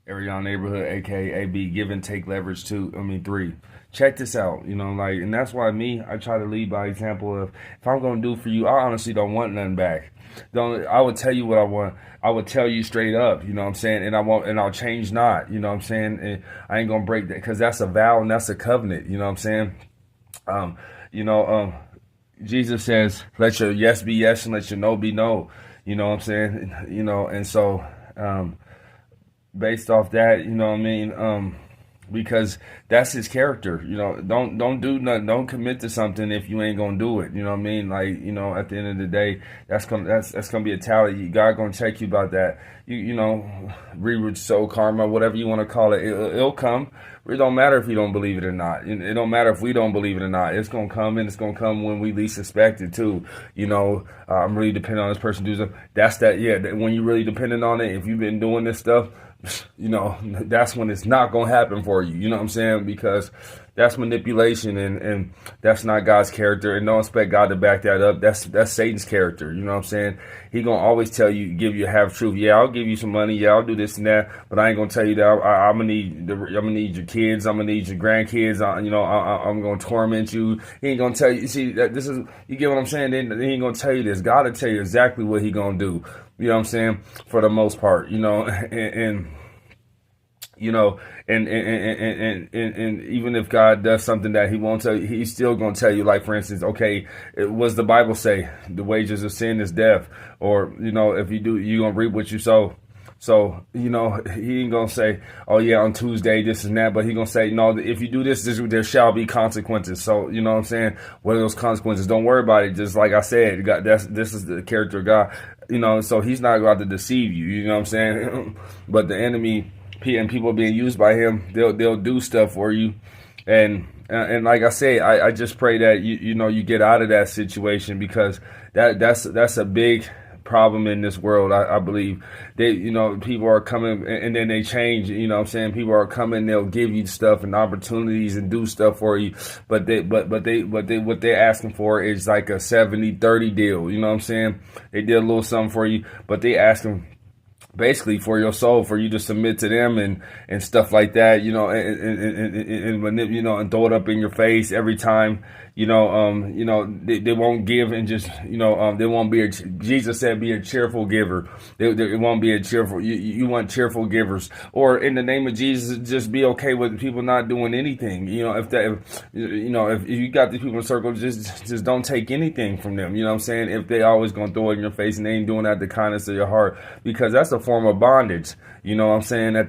Arion Neighborhood, aka AB, give and take leverage 3. Check this out, and that's why I try to lead by example of if I'm gonna do for you, I honestly don't want nothing back. Don't I would tell you what I want. I would tell you straight up, you know what I'm saying, and I won't, and I'll change not, you know what I'm saying. And I ain't gonna break that because that's a vow and that's a covenant, you know what I'm saying. Um, you know, Jesus says, "Let your yes be yes and let your no be no." You know what I'm saying, and so. Based off that, you know what I mean? Because that's his character. Don't do nothing. Don't commit to something if you ain't gonna do it. You know what I mean? Like, at the end of the day, that's gonna be a tally. God gonna check you about that. Reroute soul karma, whatever you want to call it, it'll come. It don't matter if you don't believe it or not. It don't matter if we don't believe it or not. It's gonna come, and it's gonna come when we least expect it too. I'm really depending on this person to do something. That's that. Yeah, when you really dependent on it, if you've been doing this stuff, that's when it's not going to happen for you. You know what I'm saying? Because that's manipulation, and that's not God's character, and don't expect God to back that up. That's Satan's character. You know what I'm saying? He going to always tell you, give you half truth. Yeah, I'll give you some money. Yeah, I'll do this and that, but I ain't going to tell you that I'm going to need your kids. I'm going to need your grandkids. I'm going to torment you. He ain't going to tell you. See, this is, you get what I'm saying? Then he ain't going to tell you this. God will tell you exactly what he going to do. You know what I'm saying? For the most part, and even if God does something that he won't tell you, he's still going to tell you, like, for instance, okay, what does the Bible say? The wages of sin is death. Or, if you do, you're going to reap what you sow. So, he ain't going to say, oh yeah, on Tuesday, this and that, but he going to say, no, if you do this, there shall be consequences. So, you know what I'm saying? What are those consequences? Don't worry about it. Just like I said, God, this is the character of God, so he's not going to deceive you, you know what I'm saying? But the enemy and people being used by him, they'll do stuff for you. And like I say, I just pray that you get out of that situation, because that's a big problem in this world. I believe people are coming and then they change, what I'm saying? People are coming, they'll give you stuff and opportunities and do stuff for you, but what they're asking for is like a 70-30 deal, you know what I'm saying? They did a little something for you, but they asking basically for your soul, for you to submit to them and stuff like that, and throw it up in your face every time, they won't give, and just, they won't be Jesus said, be a cheerful giver. It won't be a cheerful, you want cheerful givers, or in the name of Jesus, just be okay with people not doing anything. If you got these people in circles, just don't take anything from them. You know what I'm saying? If they always going to throw it in your face and they ain't doing that the kindness of your heart, because that's a form of bondage. You know what I'm saying?